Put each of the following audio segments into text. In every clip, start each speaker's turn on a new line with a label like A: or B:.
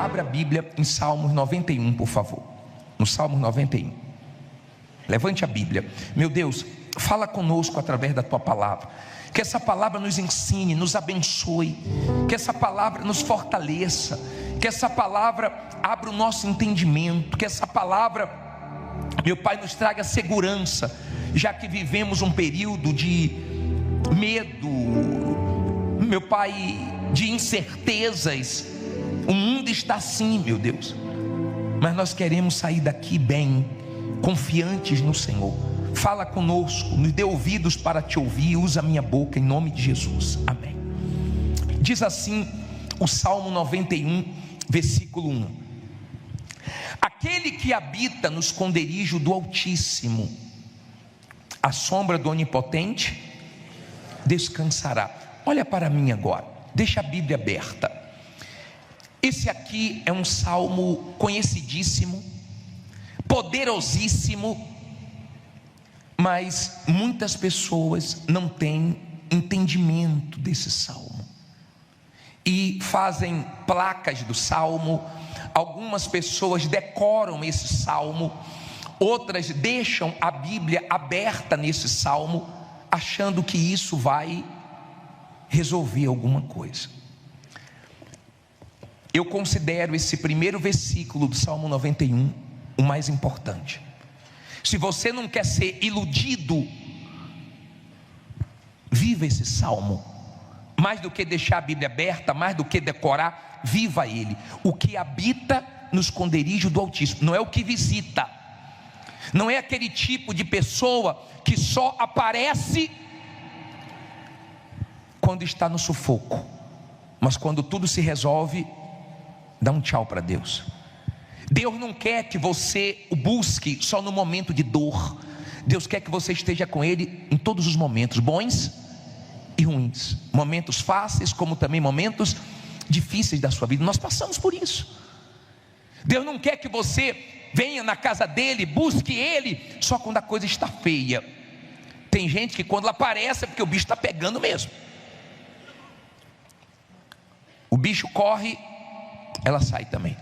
A: Abra a Bíblia em Salmos 91, por favor. No Salmos 91. Levante a Bíblia. Meu Deus, fala conosco através da tua palavra. Que essa palavra nos ensine, nos abençoe. Que essa palavra nos fortaleça. Que essa palavra abra o nosso entendimento. Que essa palavra, meu Pai, nos traga segurança, já que vivemos um período de medo, meu Pai, de incertezas. O mundo está assim, meu Deus, mas nós queremos sair daqui bem, confiantes no Senhor. Fala conosco, nos dê ouvidos para te ouvir. Usa a minha boca em nome de Jesus, amém. Diz assim o Salmo 91, versículo 1: aquele que habita no esconderijo do Altíssimo, à sombra do Onipotente descansará. Olha para mim agora, deixa a Bíblia aberta. Esse aqui é um salmo conhecidíssimo, poderosíssimo, mas muitas pessoas não têm entendimento desse salmo e fazem placas do salmo. Algumas pessoas decoram esse salmo, outras deixam a Bíblia aberta nesse salmo, achando que isso vai resolver alguma coisa. Eu considero esse primeiro versículo do Salmo 91 o mais importante. Se você não quer ser iludido, viva esse salmo. Mais do que deixar a Bíblia aberta, mais do que decorar, viva ele. O que habita no esconderijo do Altíssimo, não é o que visita, não é aquele tipo de pessoa que só aparece quando está no sufoco, mas quando tudo se resolve, dá um tchau para Deus. Deus não quer que você o busque só no momento de dor. Deus quer que você esteja com Ele em todos os momentos, bons e ruins, momentos fáceis como também momentos difíceis da sua vida. Nós passamos por isso. Deus não quer que você venha na casa dele, busque Ele só quando a coisa está feia. Tem gente que quando ela aparece é porque o bicho está pegando mesmo. O bicho corre, ela sai também.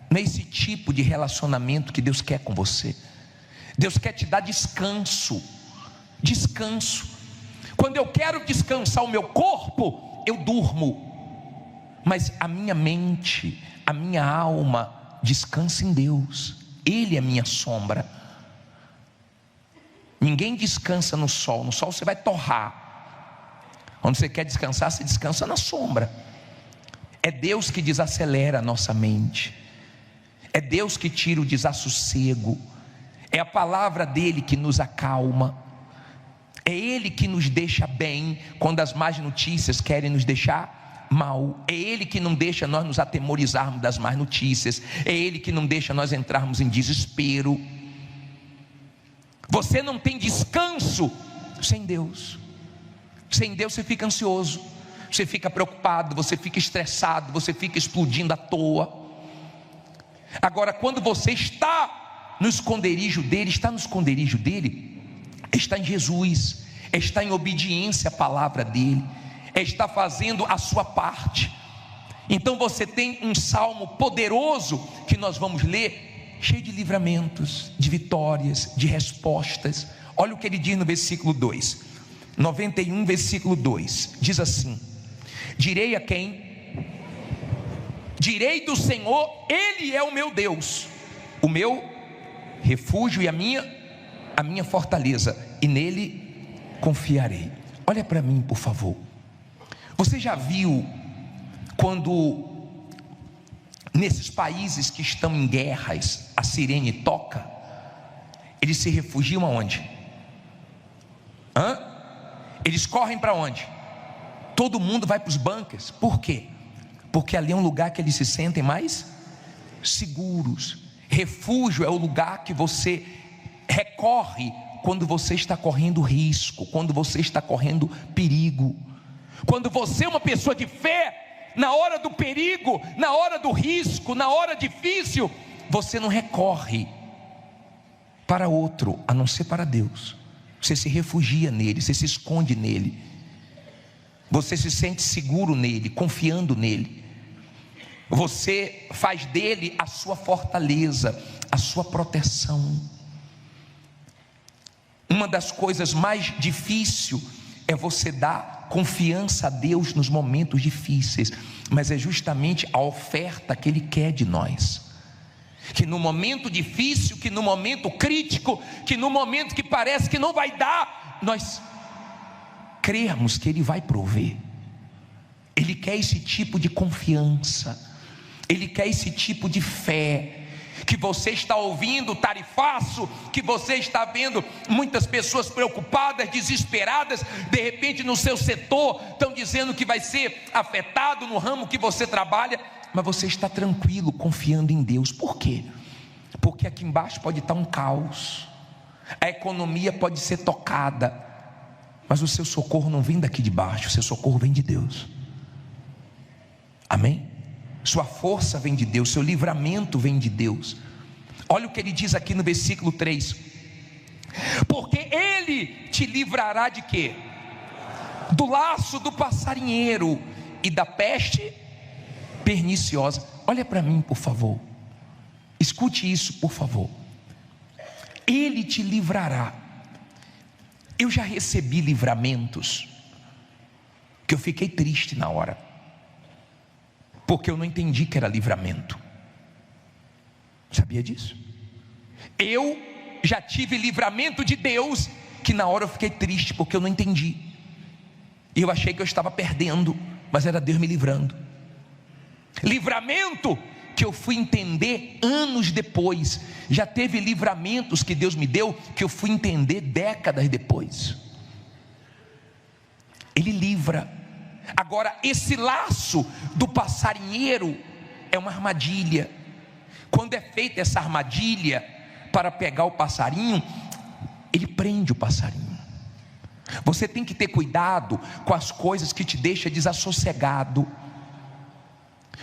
A: Não é esse tipo de relacionamento que Deus quer com você. Deus quer te dar descanso. Descanso. Quando eu quero descansar o meu corpo, eu durmo, mas a minha mente, a minha alma descansa em Deus. Ele é minha sombra. Ninguém descansa no sol. No sol você vai torrar. Quando você quer descansar, você descansa na sombra. É Deus que desacelera a nossa mente. É Deus que tira o desassossego. É a palavra dele que nos acalma. É Ele que nos deixa bem quando as más notícias querem nos deixar mal. É Ele que não deixa nós nos atemorizarmos das más notícias. É Ele que não deixa nós entrarmos em desespero. Você não tem descanso sem Deus. Sem Deus você fica ansioso, você fica preocupado, você fica estressado, você fica explodindo à toa. Agora, quando você está no esconderijo dele, está em Jesus, está em obediência à palavra dele, está fazendo a sua parte. Então você tem um salmo poderoso que nós vamos ler, cheio de livramentos, de vitórias, de respostas. Olha o que ele diz no versículo 2, 91 versículo 2, diz assim: direi a quem? Direi do Senhor, Ele é o meu Deus, o meu refúgio e a minha fortaleza, e nele confiarei. Olha para mim, por favor. Você já viu quando nesses países que estão em guerras a sirene toca, eles se refugiam aonde? Eles correm para onde? Todo mundo vai para os bunkers. Por quê? Porque ali é um lugar que eles se sentem mais seguros. Refúgio é o lugar que você recorre quando você está correndo risco, quando você está correndo perigo. Quando você é uma pessoa de fé, na hora do perigo, na hora do risco, na hora difícil, você não recorre para outro, a não ser para Deus. Você se refugia nele, você se esconde nele, você se sente seguro nele, confiando nele. Você faz dele a sua fortaleza, a sua proteção. Uma das coisas mais difíceis é você dar confiança a Deus nos momentos difíceis, mas é justamente a oferta que Ele quer de nós. Que no momento difícil, que no momento crítico, que no momento que parece que não vai dar, nós crermos que Ele vai prover. Ele quer esse tipo de confiança, Ele quer esse tipo de fé. Que você está ouvindo tarifaço, que você está vendo muitas pessoas preocupadas, desesperadas, de repente no seu setor estão dizendo que vai ser afetado no ramo que você trabalha, mas você está tranquilo, confiando em Deus. Por quê? Porque aqui embaixo pode estar um caos, a economia pode ser tocada, mas o seu socorro não vem daqui de baixo, o seu socorro vem de Deus. Amém? Sua força vem de Deus, seu livramento vem de Deus. Olha o que ele diz aqui no versículo 3: porque Ele te livrará de quê? Do laço do passarinheiro e da peste perniciosa. Olha para mim, por favor, escute isso, por favor. Ele te livrará. Eu já recebi livramentos que eu fiquei triste na hora, porque eu não entendi que era livramento. Sabia disso? Eu já tive livramento de Deus que na hora eu fiquei triste, porque eu não entendi. E eu achei que eu estava perdendo, mas era Deus me livrando. Livramento que eu fui entender anos depois. Já teve livramentos que Deus me deu que eu fui entender décadas depois. Ele livra. Agora, esse laço do passarinheiro é uma armadilha. Quando é feita essa armadilha para pegar o passarinho, ele prende o passarinho. Você tem que ter cuidado com as coisas que te deixam desassossegado.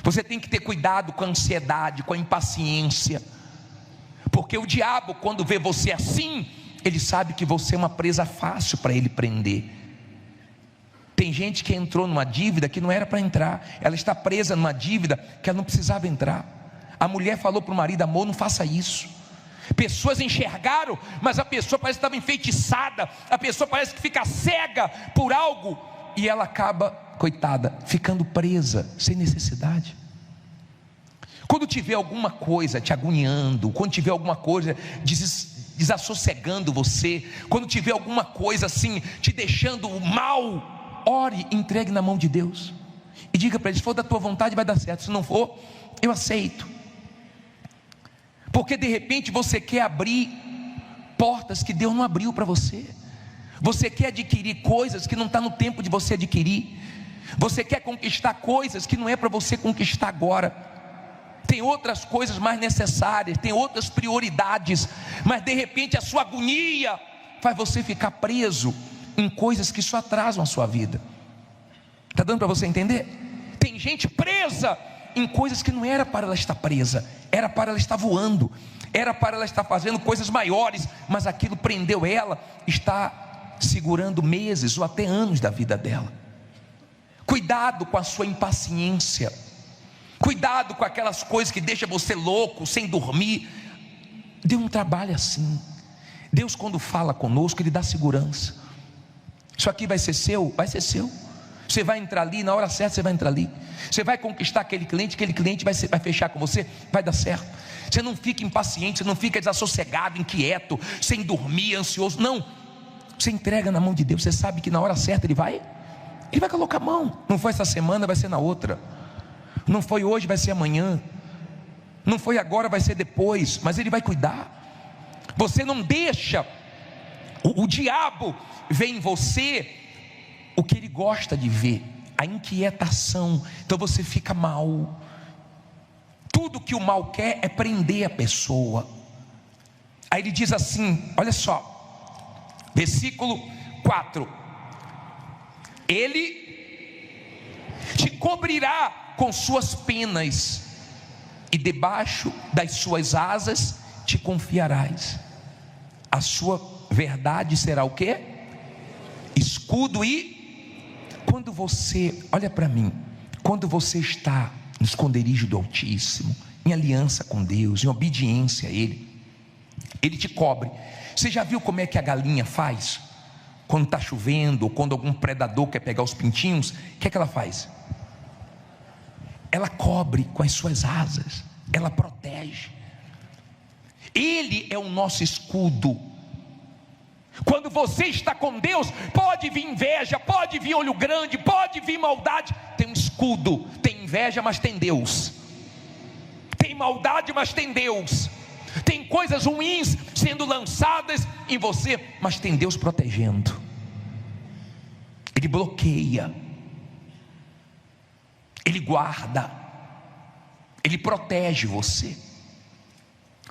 A: Você tem que ter cuidado com a ansiedade, com a impaciência, porque o diabo, quando vê você assim, ele sabe que você é uma presa fácil para ele prender. Tem gente que entrou numa dívida que não era para entrar, ela está presa numa dívida que ela não precisava entrar. A mulher falou para o marido: amor, não faça isso. Pessoas enxergaram, mas a pessoa parece que estava enfeitiçada, a pessoa parece que fica cega por algo, e ela acaba, coitada, ficando presa, sem necessidade. Quando tiver alguma coisa te agoniando, quando tiver alguma coisa desassossegando você, quando tiver alguma coisa assim, te deixando mal, ore, entregue na mão de Deus, e diga para ele: se for da tua vontade vai dar certo, se não for, eu aceito. Porque de repente você quer abrir portas que Deus não abriu para você. Você quer adquirir coisas que não está no tempo de você adquirir. Você quer conquistar coisas que não é para você conquistar agora. Tem outras coisas mais necessárias, tem outras prioridades, mas de repente a sua agonia faz você ficar preso em coisas que só atrasam a sua vida. Está dando para você entender? Tem gente presa em coisas que não era para ela estar presa, era para ela estar voando, era para ela estar fazendo coisas maiores, mas aquilo prendeu ela, está segurando meses ou até anos da vida dela. Cuidado com a sua impaciência, cuidado com aquelas coisas que deixam você louco, sem dormir. Deus não trabalha assim. Deus, quando fala conosco, Ele dá segurança. Isso aqui vai ser seu? Vai ser seu. Você vai entrar ali, na hora certa você vai entrar ali. Você vai conquistar aquele cliente vai fechar com você, vai dar certo. Você não fica impaciente, você não fica desassossegado, inquieto, sem dormir, ansioso. Não, você entrega na mão de Deus. Você sabe que na hora certa Ele vai colocar a mão. Não foi essa semana, vai ser na outra. Não foi hoje, vai ser amanhã. Não foi agora, vai ser depois. Mas Ele vai cuidar. Você não deixa o diabo ver em você o que ele gosta de ver, a inquietação. Então você fica mal. Tudo que o mal quer é prender a pessoa. Aí ele diz assim, olha só, versículo 4: Ele te cobrirá com suas penas, e debaixo das suas asas te confiarás. A sua verdade será o quê? Escudo. E quando você, olha para mim, quando você está no esconderijo do Altíssimo, em aliança com Deus, em obediência a Ele, Ele te cobre. Você já viu como é que a galinha faz? Quando está chovendo, ou quando algum predador quer pegar os pintinhos, o que é que ela faz? Ela cobre com as suas asas, ela protege. Ele é o nosso escudo. Quando você está com Deus, pode vir inveja, pode vir olho grande, pode vir maldade, tem um escudo. Tem inveja, mas tem Deus. Tem maldade, mas tem Deus. Tem coisas ruins sendo lançadas em você, mas tem Deus protegendo. Ele bloqueia, Ele guarda, Ele protege você.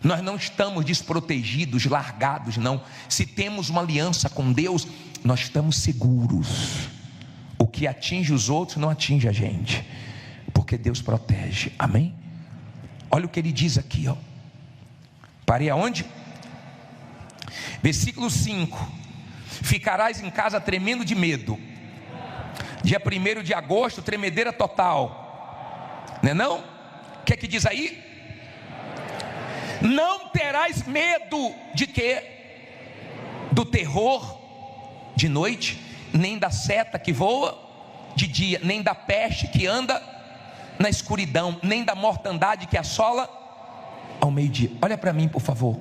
A: Nós não estamos desprotegidos, largados, não. Se temos uma aliança com Deus, nós estamos seguros. O que atinge os outros não atinge a gente, porque Deus protege. Amém? Olha o que ele diz aqui, ó. Parei aonde? Versículo 5: ficarás em casa tremendo de medo. Dia 1º de agosto, tremedeira total, não é não? O que é que diz aí? Não terás medo de quê? Do terror de noite, nem da seta que voa de dia, nem da peste que anda na escuridão, nem da mortandade que assola ao meio-dia. Olha para mim, por favor.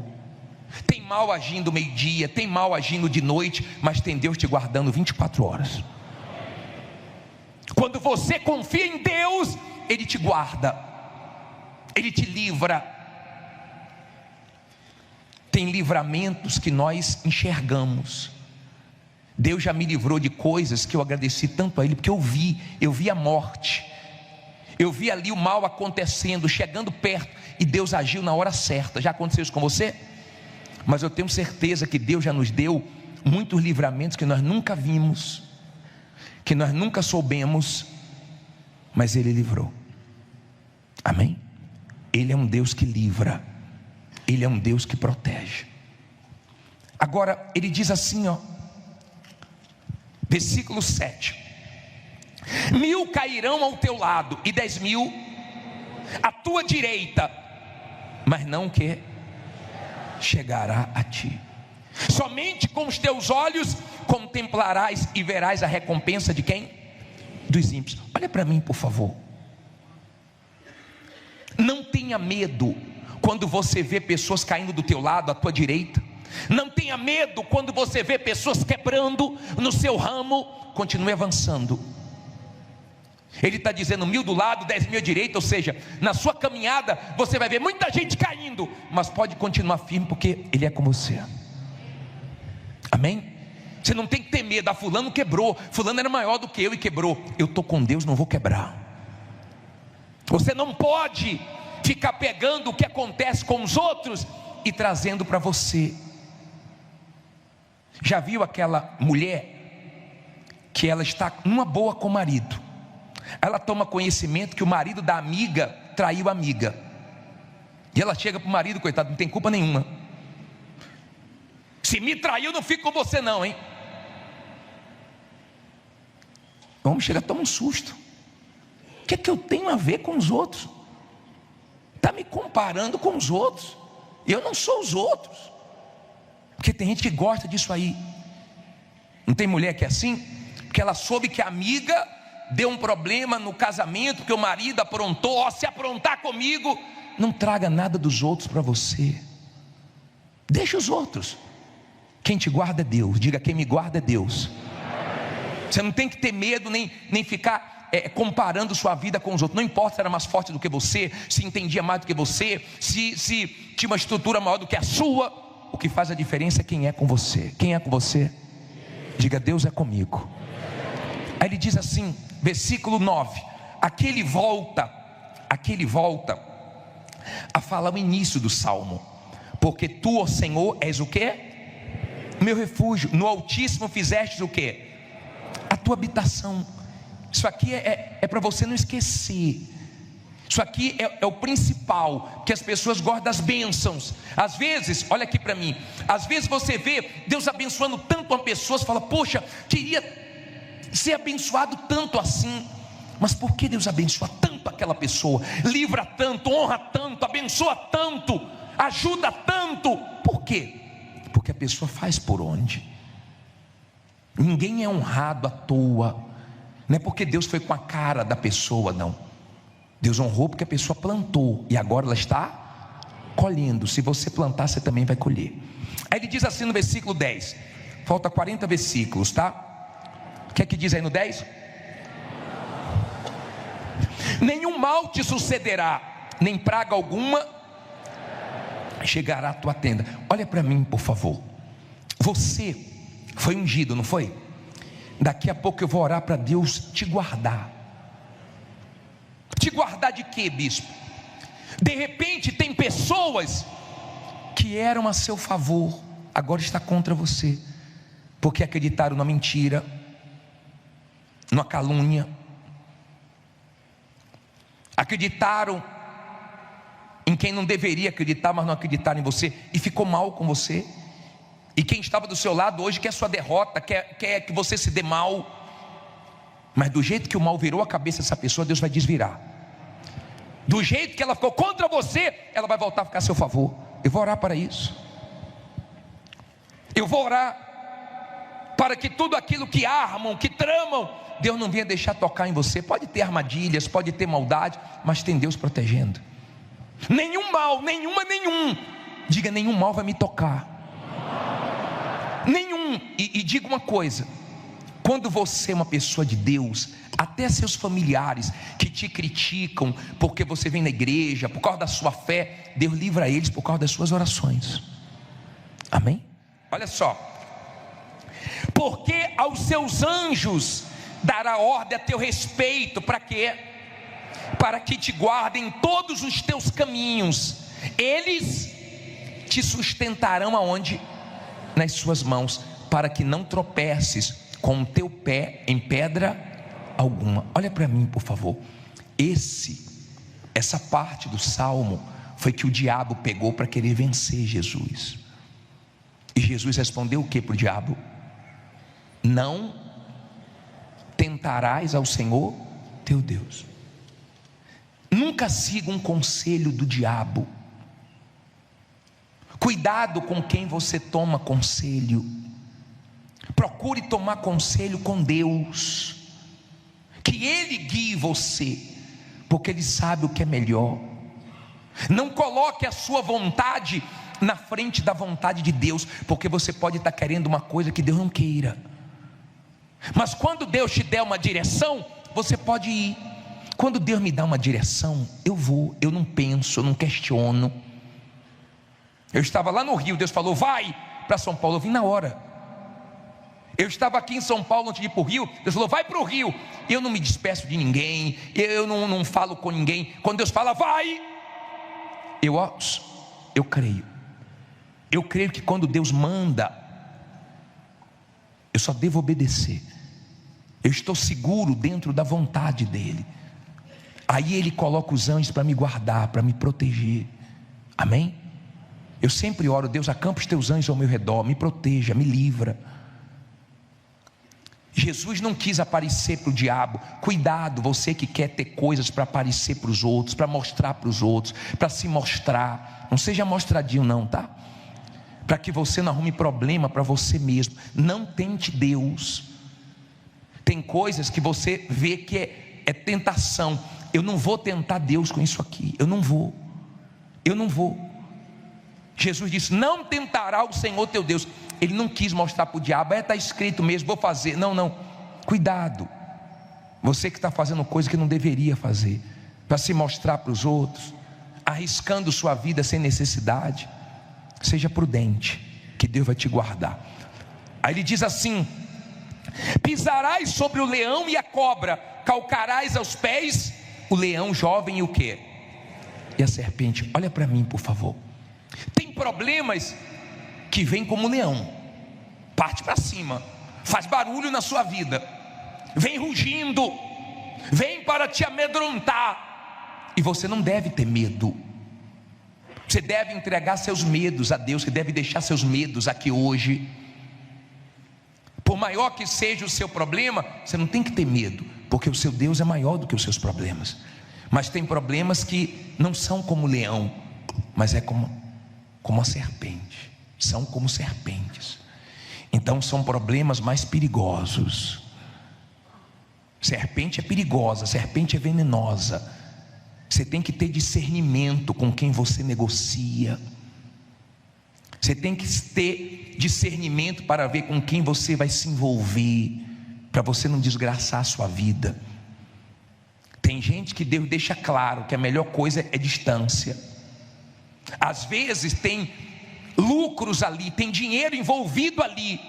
A: Tem mal agindo meio-dia, tem mal agindo de noite, mas tem Deus te guardando 24 horas. Quando você confia em Deus, Ele te guarda, Ele te livra. Tem livramentos que nós enxergamos. Deus já me livrou de coisas que eu agradeci tanto a Ele, porque eu vi a morte, eu vi ali o mal acontecendo, chegando perto, e Deus agiu na hora certa. Já aconteceu isso com você? Mas eu tenho certeza que Deus já nos deu muitos livramentos que nós nunca vimos, que nós nunca soubemos, mas Ele livrou. Amém? Ele é um Deus que livra, Ele é um Deus que protege. Agora ele diz assim, ó, versículo 7: 1000 cairão ao teu lado e 10.000 à tua direita, mas não que chegará a ti. Somente com os teus olhos contemplarás e verás a recompensa de quem? Dos ímpios. Olha para mim, por favor. Não tenha medo quando você vê pessoas caindo do teu lado, à tua direita. Não tenha medo quando você vê pessoas quebrando no seu ramo. Continue avançando. Ele está dizendo 1000 do lado, 10.000 à direita. Ou seja, na sua caminhada você vai ver muita gente caindo, mas pode continuar firme, porque Ele é com você. Amém? Você não tem que ter medo. Fulano quebrou, fulano era maior do que eu e quebrou. Eu estou com Deus, não vou quebrar. Você não pode ficar pegando o que acontece com os outros e trazendo para você. Já viu aquela mulher que ela está numa boa com o marido, ela toma conhecimento que o marido da amiga traiu a amiga, e ela chega para o marido, coitado, não tem culpa nenhuma. Se me traiu, não fico com você não, hein? O homem chega a tomar um susto. O que é que eu tenho a ver com os outros? Está me comparando com os outros. Eu não sou os outros. Porque tem gente que gosta disso aí. Não tem mulher que é assim? Porque ela soube que a amiga deu um problema no casamento, porque o marido aprontou. Ó, se aprontar comigo, não traga nada dos outros para você. Deixa os outros. Quem te guarda é Deus. Diga: quem me guarda é Deus. Você não tem que ter medo, nem ficar comparando sua vida com os outros. Não importa se era mais forte do que você, se entendia mais do que você, se tinha uma estrutura maior do que a sua. O que faz a diferença é quem é com você. Quem é com você? Diga: Deus é comigo. Aí ele diz assim, versículo 9: aquele volta a falar o início do salmo. Porque tu, ó Senhor, és o quê? Meu refúgio. No Altíssimo fizestes o quê? A tua habitação. Isso aqui é para você não esquecer. Isso aqui é o principal, que as pessoas gostam das bênçãos. Às vezes, olha aqui para mim, às vezes você vê Deus abençoando tanto uma pessoa, você fala: poxa, queria ser abençoado tanto assim. mas por que Deus abençoa tanto aquela pessoa, livra tanto, honra tanto, abençoa tanto, ajuda tanto? Por quê? Porque a pessoa faz por onde. Ninguém é honrado à toa. Não é porque Deus foi com a cara da pessoa, não. Deus honrou porque a pessoa plantou e agora ela está colhendo. Se você plantar, você também vai colher. Aí ele diz assim no versículo 10. Falta 40 versículos, tá? O que é que diz aí no 10? Nenhum mal te sucederá, nem praga alguma chegará à tua tenda. Olha para mim, por favor. Você foi ungido, não foi? Daqui a pouco eu vou orar para Deus te guardar. Te guardar de quê, bispo? De repente tem pessoas que eram a seu favor, agora está contra você, porque acreditaram na mentira, na calúnia, acreditaram em quem não deveria acreditar, mas não acreditaram em você, e ficou mal com você. E quem estava do seu lado hoje quer sua derrota, quer que você se dê mal. Mas do jeito que o mal virou a cabeça dessa pessoa, Deus vai desvirar. Do jeito que ela ficou contra você, ela vai voltar a ficar a seu favor. Eu vou orar para isso. Eu vou orar para que tudo aquilo que armam, que tramam, Deus não venha deixar tocar em você. Pode ter armadilhas, pode ter maldade, mas tem Deus protegendo. Nenhum mal, nenhum. Diga, nenhum mal vai me tocar. Nenhum. E diga uma coisa: quando você é uma pessoa de Deus, até seus familiares que te criticam porque você vem na igreja, por causa da sua fé, Deus livra eles por causa das suas orações. Amém? Olha só: porque aos seus anjos dará ordem a teu respeito. Para quê? Para que te guardem todos os teus caminhos. Eles te sustentarão aonde? Nas suas mãos, para que não tropeces com o teu pé em pedra alguma. Olha para mim, por favor. Essa parte do salmo foi que o diabo pegou para querer vencer Jesus. E Jesus respondeu o que para o diabo? Não tentarás ao Senhor teu Deus. Nunca siga um conselho do diabo. Cuidado com quem você toma conselho. Procure tomar conselho com Deus, que Ele guie você, porque Ele sabe o que é melhor. Não coloque a sua vontade na frente da vontade de Deus, porque você pode estar querendo uma coisa que Deus não queira. Mas quando Deus te der uma direção, você pode ir. Quando Deus me dá uma direção, eu vou, eu não penso, eu não questiono. Eu estava lá no Rio, Deus falou, vai para São Paulo, eu vim na hora. Eu estava aqui em São Paulo antes de ir para o Rio, Deus falou, vai para o Rio. Eu não me despeço de ninguém, eu não falo com ninguém. Quando Deus fala, vai, eu creio. Eu creio que quando Deus manda, eu só devo obedecer. Eu estou seguro dentro da vontade dEle. Aí Ele coloca os anjos para me guardar, para me proteger. Amém? Eu sempre oro, Deus, acampa os teus anjos ao meu redor, me proteja, me livra. Jesus não quis aparecer para o diabo. Cuidado, você que quer ter coisas para aparecer para os outros, para mostrar para os outros, para se mostrar. Não seja mostradinho não, tá? Para que você não arrume problema para você mesmo. Não tente Deus. Tem coisas que você vê que é tentação. Eu não vou tentar Deus com isso aqui. Eu não vou. Jesus disse, não tentará o Senhor teu Deus. Ele não quis mostrar para o diabo, está escrito mesmo, vou fazer. Não, cuidado. Você que está fazendo coisa que não deveria fazer, para se mostrar para os outros, arriscando sua vida sem necessidade. Seja prudente, que Deus vai te guardar. Aí ele diz assim, pisarás sobre o leão e a cobra, calcarás aos pés o leão jovem e o quê? E a serpente. Olha para mim, por favor. Tem problemas que vêm como leão, parte para cima, faz barulho na sua vida, vem rugindo, vem para te amedrontar, e você não deve ter medo. Você deve entregar seus medos a Deus, você deve deixar seus medos aqui hoje. Por maior que seja o seu problema, você não tem que ter medo, porque o seu Deus é maior do que os seus problemas. Mas tem problemas que não são como leão, mas é como a serpente. São como serpentes. Então são problemas mais perigosos. Serpente é perigosa, serpente é venenosa. Você tem que ter discernimento com quem você negocia. Você tem que ter discernimento para ver com quem você vai se envolver, para você não desgraçar a sua vida. Tem gente que Deus deixa claro que a melhor coisa é distância. Às vezes tem lucros ali, tem dinheiro envolvido ali,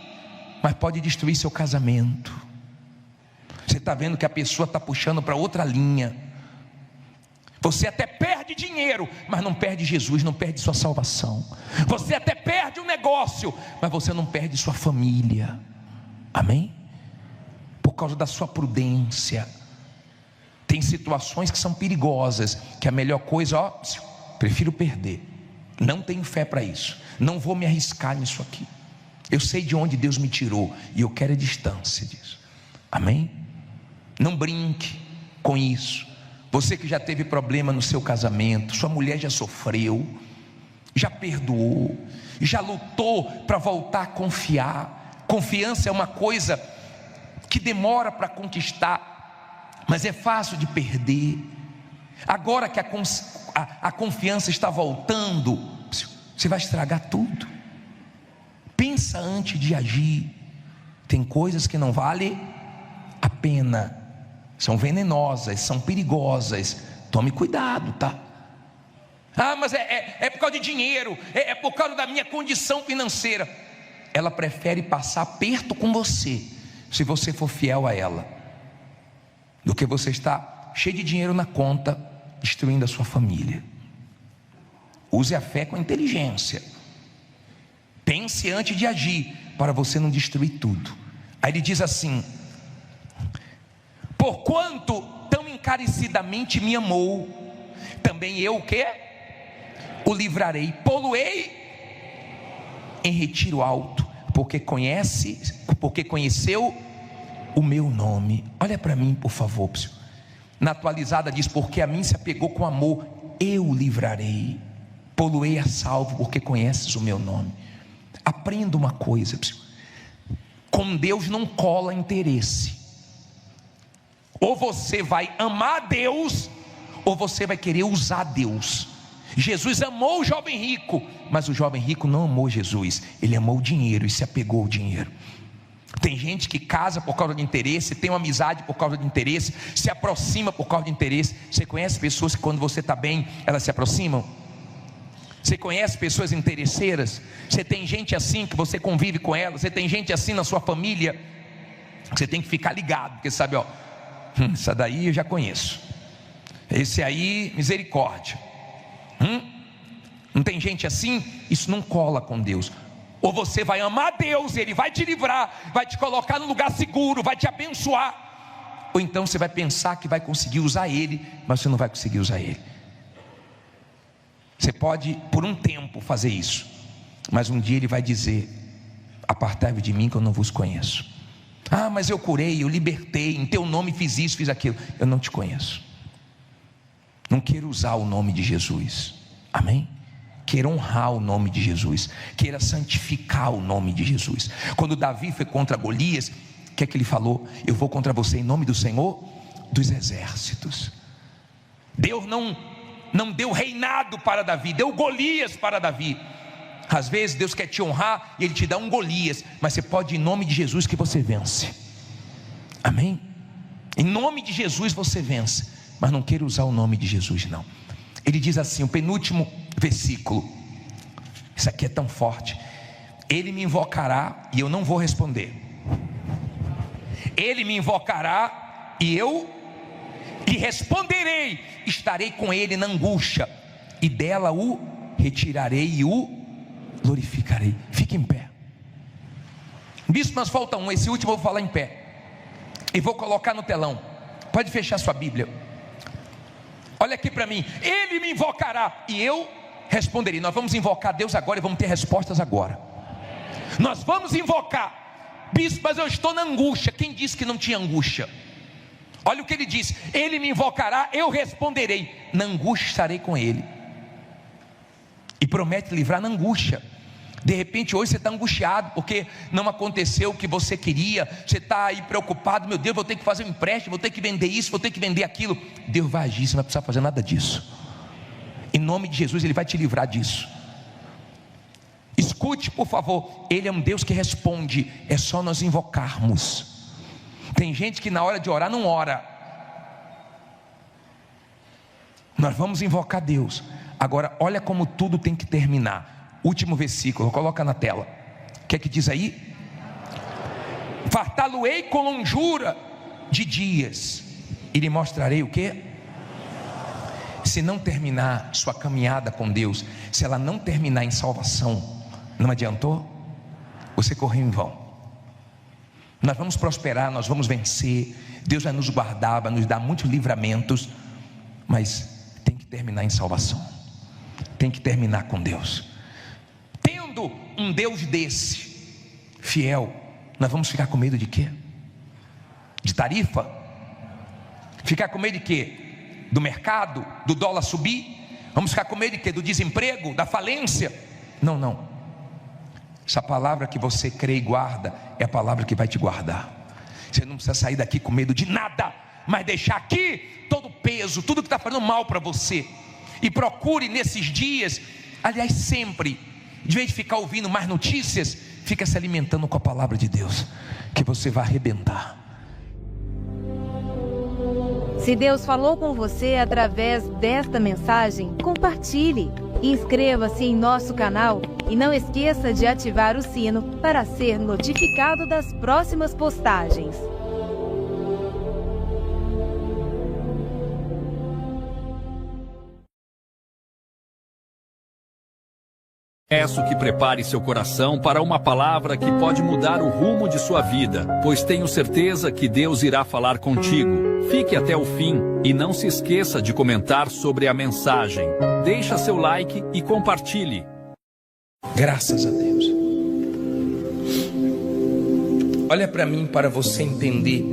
A: mas pode destruir seu casamento. Você está vendo que a pessoa está puxando para outra linha. Você até perde dinheiro, mas não perde Jesus, não perde sua salvação. Você até perde um negócio, mas você não perde sua família. Amém? Por causa da sua prudência. Tem situações que são perigosas, que a melhor coisa, prefiro perder. Não tenho fé para isso. Não vou me arriscar nisso aqui. Eu sei de onde Deus me tirou e eu quero a distância disso. Amém? Não brinque com isso. Você que já teve problema no seu casamento, sua mulher já sofreu, já perdoou, já lutou para voltar a confiar. Confiança é uma coisa que demora para conquistar, mas é fácil de perder. Agora que a confiança está voltando, você vai estragar tudo. Pensa antes de agir. Tem coisas que não valem a pena, são venenosas, são perigosas. Tome cuidado, tá? Mas é por causa de dinheiro, é por causa da minha condição financeira. Ela prefere passar aperto com você, se você for fiel a ela, do que você estar cheio de dinheiro na conta, destruindo a sua família. Use a fé com inteligência. Pense antes de agir, para você não destruir tudo. Aí ele diz assim: porquanto tão encarecidamente me amou, também eu o quê? O livrarei, pô-lo-ei em retiro alto, porque conheceu o meu nome. Olha para mim, por favor. Na atualizada diz: porque a mim se apegou com amor, eu o livrarei, pô-lo-ei a salvo, porque conheces o meu nome. Aprenda uma coisa, com Deus não cola interesse. Ou você vai amar Deus, ou você vai querer usar Deus. Jesus amou o jovem rico, mas o jovem rico não amou Jesus. Ele amou o dinheiro e se apegou ao dinheiro. Tem gente que casa por causa de interesse, tem uma amizade por causa de interesse, se aproxima por causa de interesse. Você conhece pessoas que quando você está bem, elas se aproximam? Você conhece pessoas interesseiras? Você tem gente assim que você convive com ela? Você tem gente assim na sua família? Você tem que ficar ligado, porque sabe, essa daí eu já conheço, esse aí, misericórdia. Não tem gente assim? Isso não cola com Deus. Ou você vai amar Deus, Ele vai te livrar, vai te colocar no lugar seguro, vai te abençoar. Ou então você vai pensar que vai conseguir usar Ele, mas você não vai conseguir usar Ele. Você pode por um tempo fazer isso, mas um dia Ele vai dizer: apartai-vos de mim que eu não vos conheço. Mas eu curei, eu libertei, em teu nome fiz isso, fiz aquilo. Eu não te conheço. Não quero usar o nome de Jesus. Amém? Queira honrar o nome de Jesus, queira santificar o nome de Jesus. Quando Davi foi contra Golias, o que é que ele falou? Eu vou contra você em nome do Senhor dos exércitos. Deus não deu reinado para Davi, deu Golias para Davi. Às vezes Deus quer te honrar e Ele te dá um Golias, mas você pode ir em nome de Jesus que você vence. Amém? Em nome de Jesus você vence, mas não queira usar o nome de Jesus não. Ele diz assim, o penúltimo versículo, isso aqui é tão forte: Ele me invocará e eu não vou responder. Ele me invocará e eu lhe responderei. Estarei com ele na angústia e dela o retirarei e o glorificarei. Fique em pé. Bispo, mas falta um. Esse último eu vou falar em pé e vou colocar no telão. Pode fechar sua Bíblia. Olha aqui para mim. Ele me invocará e eu responderei. Nós vamos invocar Deus agora e vamos ter respostas agora. Nós vamos invocar. Bispo, mas eu estou na angústia. Quem disse que não tinha angústia? Olha o que ele diz: ele me invocará, eu responderei, na angústia estarei com ele. E promete livrar na angústia. De repente hoje você está angustiado porque não aconteceu o que você queria, você está aí preocupado, meu Deus, vou ter que fazer um empréstimo, vou ter que vender isso, vou ter que vender aquilo. Deus vai agir, você não vai precisar fazer nada disso. Em nome de Jesus, Ele vai te livrar disso. Escute, por favor, Ele é um Deus que responde, é só nós invocarmos. Tem gente que na hora de orar não ora. Nós vamos invocar Deus. Agora olha como tudo tem que terminar. Último versículo, coloca na tela. O que é que diz aí? Fartá-lo-ei com longura de dias, e lhe mostrarei o quê? Se não terminar sua caminhada com Deus, se ela não terminar em salvação, não adiantou? Você correu em vão. Nós vamos prosperar, nós vamos vencer, Deus vai nos guardar, vai nos dar muitos livramentos, mas tem que terminar em salvação, tem que terminar com Deus. Tendo um Deus desse, fiel, nós vamos ficar com medo de quê? De tarifa? Ficar com medo de quê? Do mercado, do dólar subir? Vamos ficar com medo de quê? Do desemprego, da falência? Não, não. Essa palavra que você crê e guarda é a palavra que vai te guardar. Você não precisa sair daqui com medo de nada, mas deixar aqui todo o peso, tudo que está fazendo mal para você. E procure nesses dias, aliás sempre, de vez de ficar ouvindo mais notícias, fica se alimentando com a palavra de Deus, que você vai arrebentar.
B: Se Deus falou com você através desta mensagem, compartilhe. Inscreva-se em nosso canal e não esqueça de ativar o sino para ser notificado das próximas postagens.
C: Peço que prepare seu coração para uma palavra que pode mudar o rumo de sua vida, pois tenho certeza que Deus irá falar contigo. Fique até o fim e não se esqueça de comentar sobre a mensagem. Deixa seu like e compartilhe.
A: Graças a Deus. Olha para mim para você entender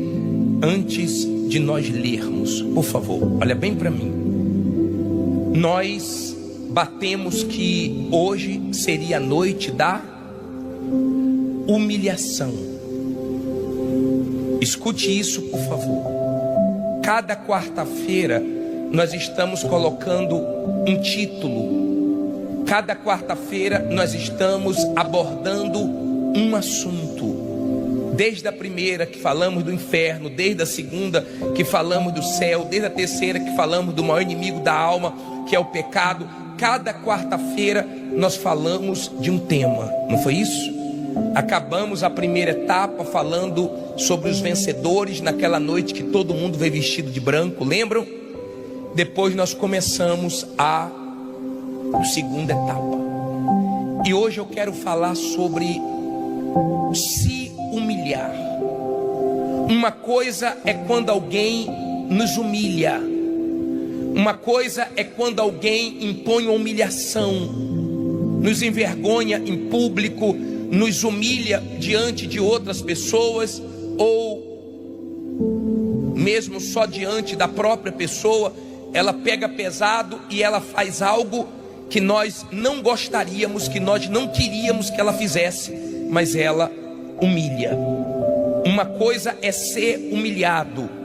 A: antes de nós lermos, por favor. Olha bem para mim. Nós batemos que hoje seria a noite da humilhação. Escute isso, por favor. Cada quarta-feira nós estamos colocando um título. Cada quarta-feira nós estamos abordando um assunto. Desde a primeira que falamos do inferno, desde a segunda que falamos do céu, desde a terceira que falamos do maior inimigo da alma, que é o pecado. Cada quarta-feira nós falamos de um tema, não foi isso? Acabamos a primeira etapa falando sobre os vencedores naquela noite que todo mundo veio vestido de branco, lembram? Depois nós começamos a segunda etapa. E hoje eu quero falar sobre se humilhar. Uma coisa é quando alguém nos humilha. Uma coisa é quando alguém impõe uma humilhação, nos envergonha em público, nos humilha diante de outras pessoas, ou mesmo só diante da própria pessoa. Ela pega pesado e ela faz algo que nós não gostaríamos, que nós não queríamos que ela fizesse, mas ela humilha. Uma coisa é ser humilhado.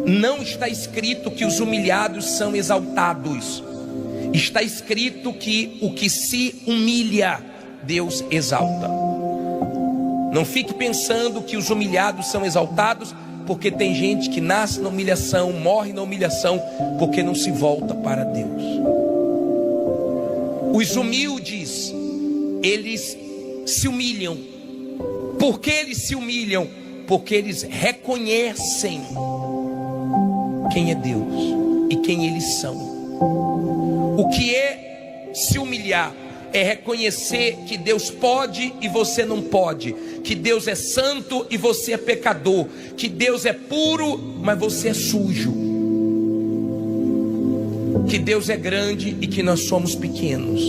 A: Não está escrito que os humilhados são exaltados. Está escrito que o que se humilha, Deus exalta. Não fique pensando que os humilhados são exaltados, porque tem gente que nasce na humilhação, morre na humilhação, porque não se volta para Deus. Os humildes, eles se humilham. Por que eles se humilham? Porque eles reconhecem quem é Deus e quem eles são. O que é se humilhar? É reconhecer que Deus pode e você não pode, que Deus é santo e você é pecador, que Deus é puro, mas você é sujo, que Deus é grande e que nós somos pequenos.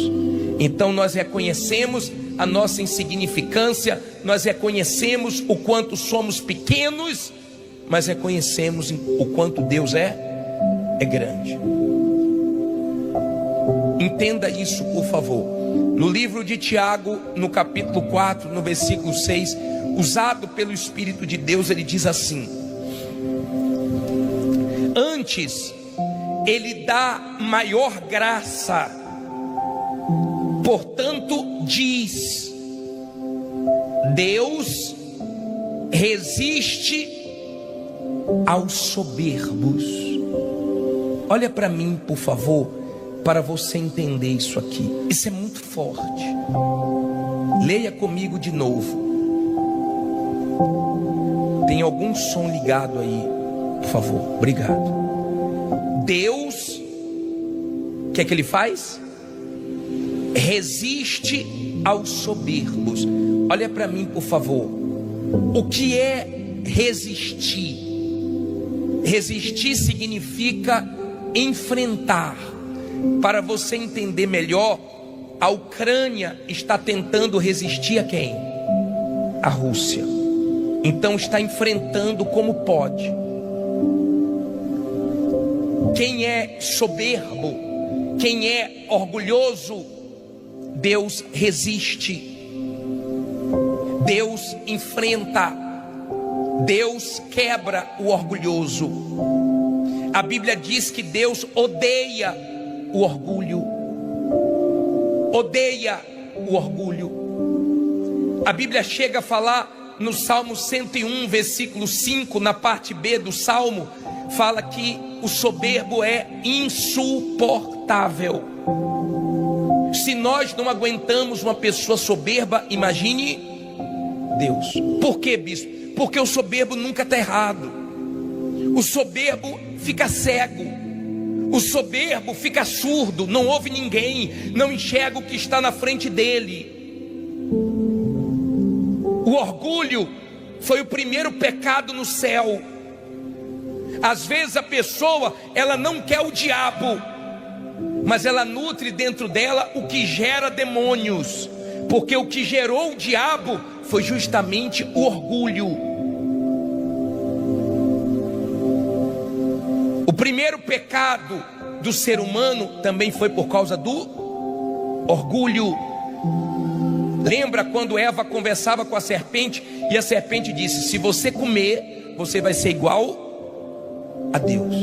A: Então nós reconhecemos a nossa insignificância, nós reconhecemos o quanto somos pequenos, mas reconhecemos o quanto Deus é grande. Entenda isso, por favor. No livro de Tiago, no capítulo 4, no versículo 6, usado pelo Espírito de Deus, ele diz assim: antes ele dá maior graça, portanto diz: Deus resiste aos soberbos. Olha para mim, por favor, para você entender isso aqui. Isso é muito forte. Leia comigo de novo. Tem algum som ligado aí, por favor? Obrigado. Deus, o que é que ele faz? Resiste aos soberbos. Olha para mim, por favor. O que é resistir? Resistir significa enfrentar. Para você entender melhor, a Ucrânia está tentando resistir a quem? A Rússia. Então está enfrentando como pode. Quem é soberbo, quem é orgulhoso, Deus resiste. Deus enfrenta. Deus quebra o orgulhoso. A Bíblia diz que Deus odeia o orgulho. Odeia o orgulho. A Bíblia chega a falar no Salmo 101, versículo 5, na parte B do Salmo, fala que o soberbo é insuportável. Se nós não aguentamos uma pessoa soberba, imagine Deus. Por quê, bispo? Porque o soberbo nunca está errado. O soberbo fica cego. O soberbo fica surdo, não ouve ninguém, não enxerga o que está na frente dele. O orgulho foi o primeiro pecado no céu. Às vezes a pessoa, ela não quer o diabo, mas ela nutre dentro dela o que gera demônios, porque o que gerou o diabo foi justamente o orgulho. O primeiro pecado do ser humano também foi por causa do orgulho. Lembra quando Eva conversava com a serpente e a serpente disse: se você comer, você vai ser igual a Deus.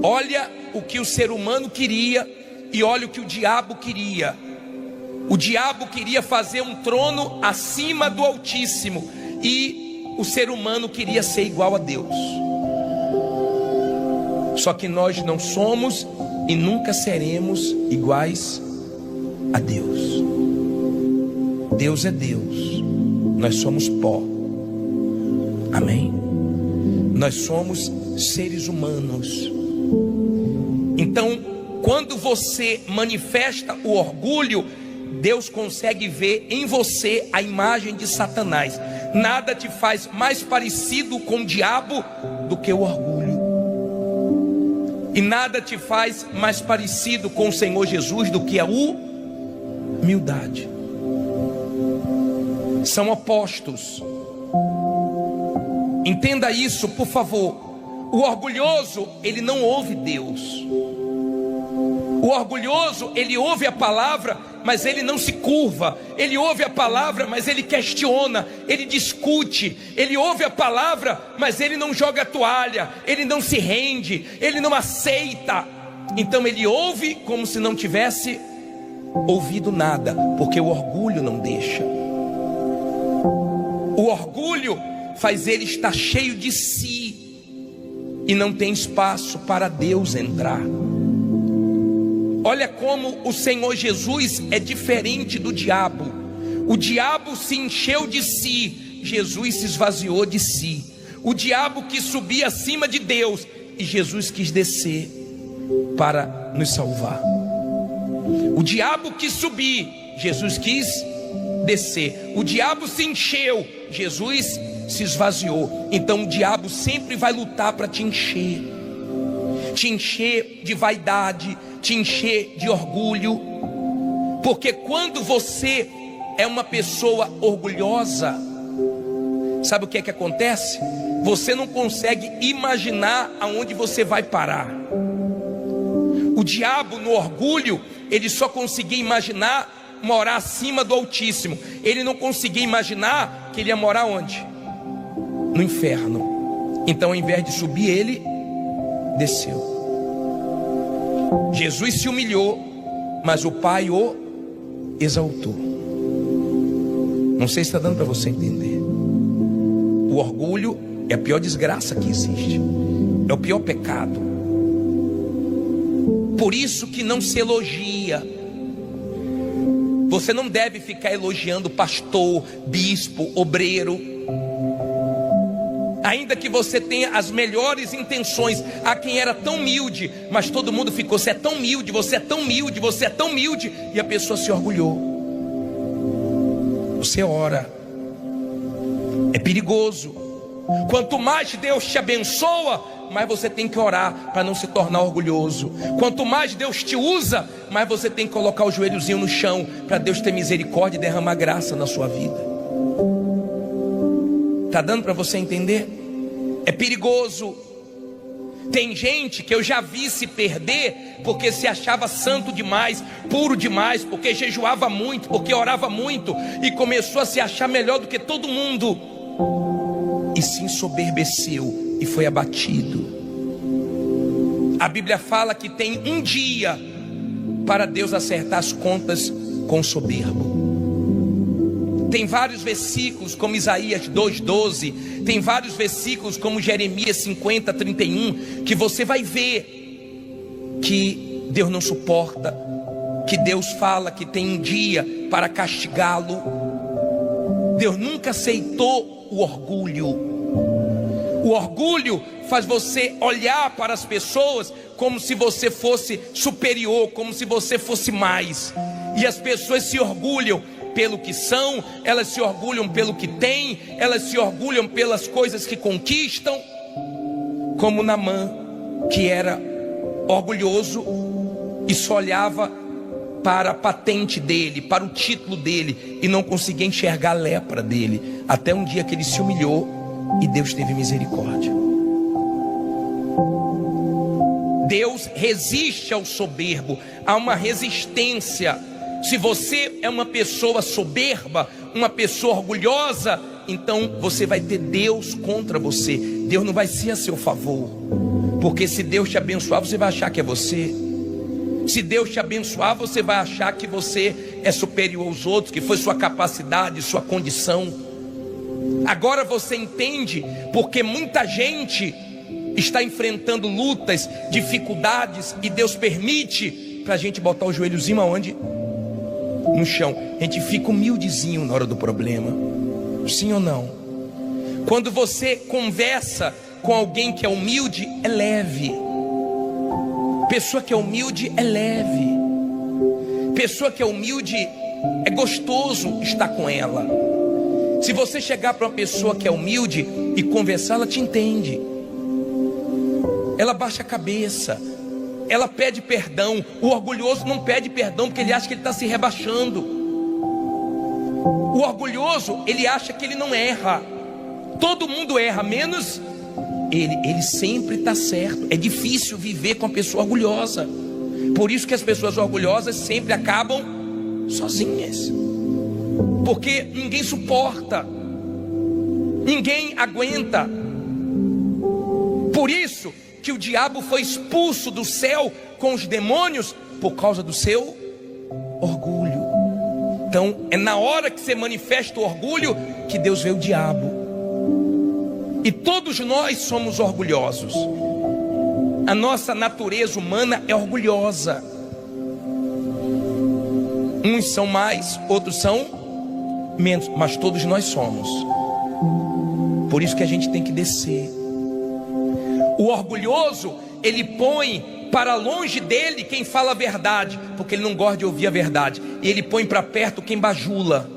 A: Olha o que o ser humano queria e olha o que o diabo queria. O diabo queria fazer um trono acima do Altíssimo e o ser humano queria ser igual a Deus. Só que nós não somos e nunca seremos iguais a Deus. Deus é Deus, nós somos pó. Amém? Nós somos seres humanos. Então, quando você manifesta o orgulho, Deus consegue ver em você a imagem de Satanás. Nada te faz mais parecido com o diabo do que o orgulho. E nada te faz mais parecido com o Senhor Jesus do que a humildade. São opostos. Entenda isso, por favor. O orgulhoso, ele não ouve Deus. O orgulhoso, ele ouve a palavra, mas ele não se curva. Ele ouve a palavra, mas ele questiona, ele discute. Ele ouve a palavra, mas ele não joga a toalha, ele não se rende, ele não aceita. Então ele ouve como se não tivesse ouvido nada, porque o orgulho não deixa. O orgulho faz ele estar cheio de si e não tem espaço para Deus entrar. Olha como o Senhor Jesus é diferente do diabo. O diabo se encheu de si, Jesus se esvaziou de si. O diabo quis subir acima de Deus e Jesus quis descer para nos salvar. O diabo quis subir, Jesus quis descer. O diabo se encheu, Jesus se esvaziou. Então o diabo sempre vai lutar para te encher de vaidade, te encher de orgulho. Porque quando você é uma pessoa orgulhosa, sabe o que é que acontece? Você não consegue imaginar aonde você vai parar. O diabo, no orgulho, ele só conseguia imaginar morar acima do Altíssimo. Ele não conseguia imaginar que ele ia morar onde? No inferno. Então, ao invés de subir, ele desceu. Jesus se humilhou, mas o Pai o exaltou. Não sei se está dando para você entender. O orgulho é a pior desgraça que existe. É o pior pecado. Por isso que não se elogia. Você não deve ficar elogiando pastor, bispo, obreiro. Ainda que você tenha as melhores intenções. Há quem era tão humilde, mas todo mundo ficou: você é tão humilde, você é tão humilde, você é tão humilde. E a pessoa se orgulhou. Você ora. É perigoso. Quanto mais Deus te abençoa, mais você tem que orar para não se tornar orgulhoso. Quanto mais Deus te usa, mais você tem que colocar o joelhozinho no chão para Deus ter misericórdia e derramar graça na sua vida. Está dando para você entender? É perigoso. Tem gente que eu já vi se perder porque se achava santo demais, puro demais, porque jejuava muito, porque orava muito e começou a se achar melhor do que todo mundo e se ensoberbeceu e foi abatido. A Bíblia fala que tem um dia para Deus acertar as contas com o soberbo. Tem vários versículos como Isaías 2:12, tem vários versículos como Jeremias 50:31, que você vai ver que Deus não suporta, que Deus fala que tem um dia para castigá-lo. Deus nunca aceitou o orgulho. O orgulho faz você olhar para as pessoas como se você fosse superior, como se você fosse mais. E as pessoas se orgulham pelo que são, elas se orgulham pelo que têm, elas se orgulham pelas coisas que conquistam. Como Naamã, que era orgulhoso e só olhava para a patente dele, para o título dele, e não conseguia enxergar a lepra dele, até um dia que ele se humilhou e Deus teve misericórdia. Deus resiste ao soberbo. Há uma resistência. Se você é uma pessoa soberba, uma pessoa orgulhosa, então você vai ter Deus contra você. Deus não vai ser a seu favor, porque se Deus te abençoar, você vai achar que é você. Se Deus te abençoar, você vai achar que você é superior aos outros, que foi sua capacidade, sua condição. Agora você entende porque muita gente está enfrentando lutas, dificuldades, e Deus permite para a gente botar o joelhozinho aonde? No chão. A gente fica humildezinho na hora do problema. Sim ou não? Quando você conversa com alguém que é humilde, é leve. Pessoa que é humilde é leve. Pessoa que é humilde é gostoso estar com ela. Se você chegar para uma pessoa que é humilde e conversar, ela te entende. Ela baixa a cabeça. Ela pede perdão. O orgulhoso não pede perdão porque ele acha que ele está se rebaixando. O orgulhoso, ele acha que ele não erra. Todo mundo erra, menos ele. Ele sempre está certo. É difícil viver com a pessoa orgulhosa. Por isso que as pessoas orgulhosas sempre acabam sozinhas, porque ninguém suporta, ninguém aguenta. Por isso que o diabo foi expulso do céu com os demônios, por causa do seu orgulho. Então é na hora que você manifesta o orgulho que Deus vê o diabo. E todos nós somos orgulhosos. A nossa natureza humana é orgulhosa. Uns são mais, outros são menos, mas todos nós somos. Por isso que a gente tem que descer. O orgulhoso, ele põe para longe dele quem fala a verdade, porque ele não gosta de ouvir a verdade. E ele põe para perto quem bajula.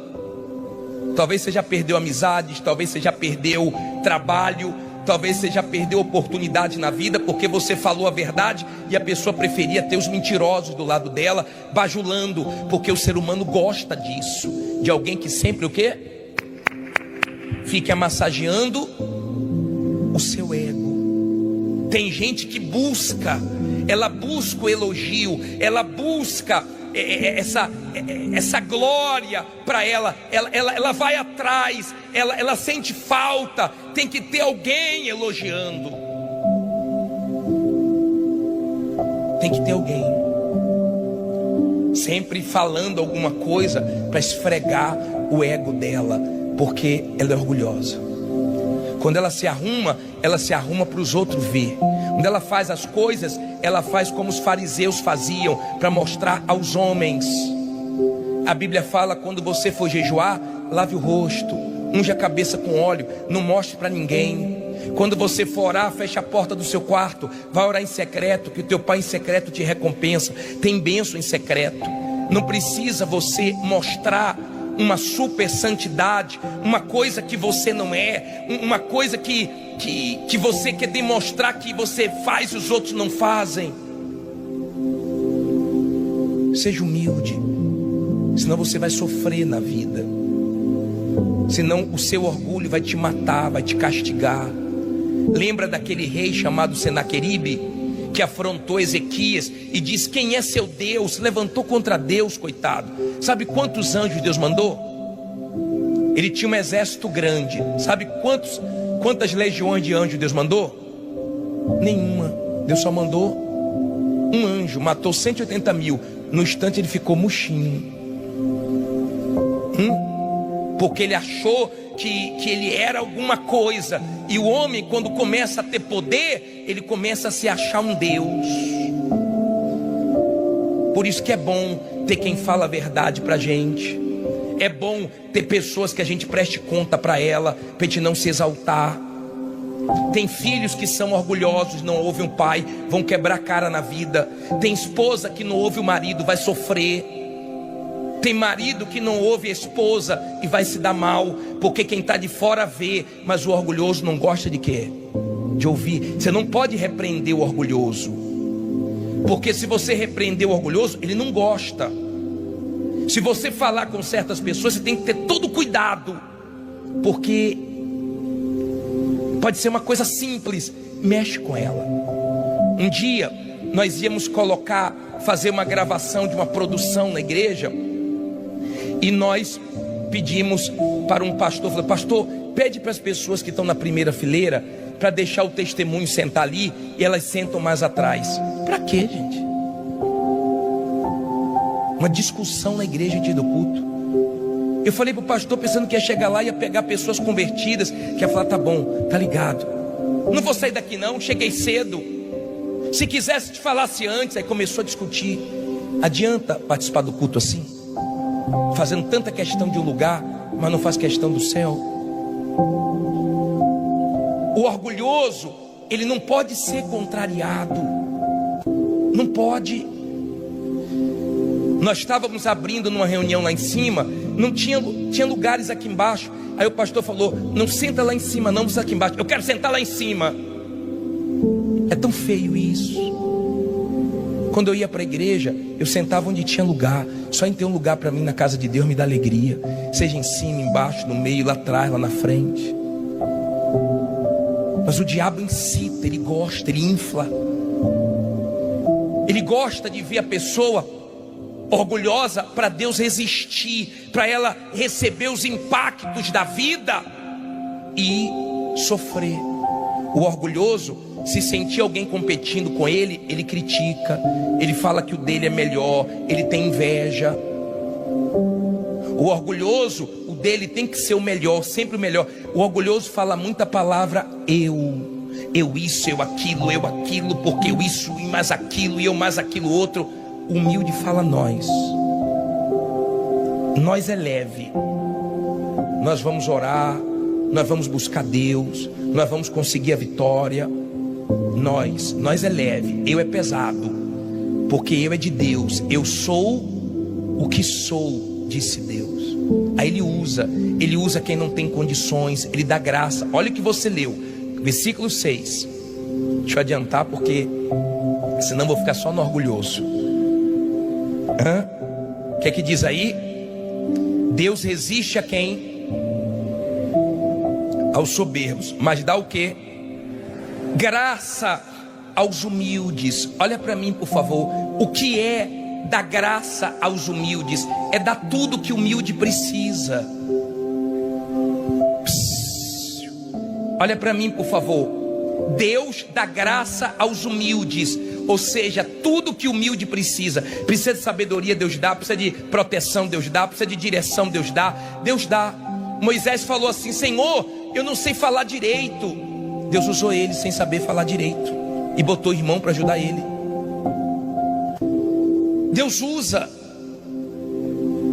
A: Talvez você já perdeu amizades, talvez você já perdeu trabalho, talvez você já perdeu oportunidade na vida porque você falou a verdade e a pessoa preferia ter os mentirosos do lado dela, bajulando, porque o ser humano gosta disso, de alguém que sempre o quê? fique massageando o seu ego. Tem gente que ela busca o elogio, ela busca essa glória para ela vai atrás, ela sente falta, tem que ter alguém elogiando, tem que ter alguém sempre falando alguma coisa para esfregar o ego dela, porque ela é orgulhosa. Quando ela se arruma para os outros ver. Quando ela faz as coisas, ela faz como os fariseus faziam, para mostrar aos homens. A Bíblia fala: quando você for jejuar, lave o rosto, unge a cabeça com óleo, não mostre para ninguém. Quando você for orar, feche a porta do seu quarto, vai orar em secreto, que o teu pai em secreto te recompensa. Tem bênção em secreto. Não precisa você mostrar uma super santidade, uma coisa que você não é, uma coisa que você quer demonstrar que você faz e os outros não fazem. Seja humilde, senão você vai sofrer na vida, senão o seu orgulho vai te matar, vai te castigar. Lembra daquele rei chamado Senaqueribe, que afrontou Ezequias e disse: quem é seu Deus? Levantou contra Deus, coitado. Sabe quantos anjos Deus mandou? Ele tinha um exército grande. Sabe quantas legiões de anjos Deus mandou? Nenhuma. Deus só mandou um anjo, matou 180 mil. No instante ele ficou murchinho. Porque ele achou que ele era alguma coisa. E o homem, quando começa a ter poder, ele começa a se achar um Deus. Por isso que é bom ter quem fala a verdade pra gente. É bom ter pessoas que a gente preste conta pra ela, pra gente não se exaltar. Tem filhos que são orgulhosos, não ouvem o pai, vão quebrar a cara na vida. Tem esposa que não ouve o marido, vai sofrer. Tem marido que não ouve a esposa e vai se dar mal, porque quem está de fora vê, mas o orgulhoso não gosta de quê? De ouvir. Você não pode repreender o orgulhoso, porque se você repreender o orgulhoso, ele não gosta. Se você falar com certas pessoas, você tem que ter todo cuidado, porque pode ser uma coisa simples, mexe com ela. Um dia nós íamos fazer uma gravação de uma produção na igreja, e nós pedimos para um pastor, falou: pastor, pede para as pessoas que estão na primeira fileira para deixar o testemunho sentar ali, e elas sentam mais atrás. Para quê, gente? Uma discussão na igreja antes do culto. Eu falei para o pastor pensando que ia chegar lá e ia pegar pessoas convertidas, que ia falar: tá bom, tá ligado, não vou sair daqui não, cheguei cedo. Se quisesse te falasse antes. Aí começou a discutir. Adianta participar do culto assim? Fazendo tanta questão de um lugar, mas não faz questão do céu. O orgulhoso, ele não pode ser contrariado. Não pode. Nós estávamos abrindo numa reunião lá em cima, não tinha lugares aqui embaixo. Aí o pastor falou: não senta lá em cima não, você aqui embaixo. Eu quero sentar lá em cima. É tão feio isso. Quando eu ia para a igreja, eu sentava onde tinha lugar. Só em ter um lugar para mim na casa de Deus me dá alegria. Seja em cima, embaixo, no meio, lá atrás, lá na frente. Mas o diabo incita, ele gosta, ele infla. Ele gosta de ver a pessoa orgulhosa para Deus resistir, para ela receber os impactos da vida e sofrer. O orgulhoso, se sentir alguém competindo com ele, ele critica, ele fala que o dele é melhor, ele tem inveja. O orgulhoso, o dele tem que ser o melhor, sempre o melhor. O orgulhoso fala muita palavra eu isso, eu aquilo, porque eu isso e mais aquilo, e eu mais aquilo outro. O humilde fala nós é leve, nós vamos orar, nós vamos buscar Deus, nós vamos conseguir a vitória. Nós é leve, eu é pesado, porque eu é de Deus, eu sou o que sou, disse Deus. Aí ele usa quem não tem condições, ele dá graça. Olha o que você leu, versículo 6. Deixa eu adiantar, porque senão vou ficar só no orgulhoso. O que é que diz aí? Deus resiste a quem? aos soberbos, mas dá o quê? Graça aos humildes. Olha para mim, por favor. O que é dar graça aos humildes? É dar tudo que o humilde precisa. Olha para mim, por favor. Deus dá graça aos humildes, ou seja, tudo que o humilde precisa. Precisa de sabedoria, Deus dá. Precisa de proteção, Deus dá. Precisa de direção, Deus dá. Deus dá. Moisés falou assim: Senhor, eu não sei falar direito. Deus usou ele sem saber falar direito e botou o irmão para ajudar ele. Deus usa.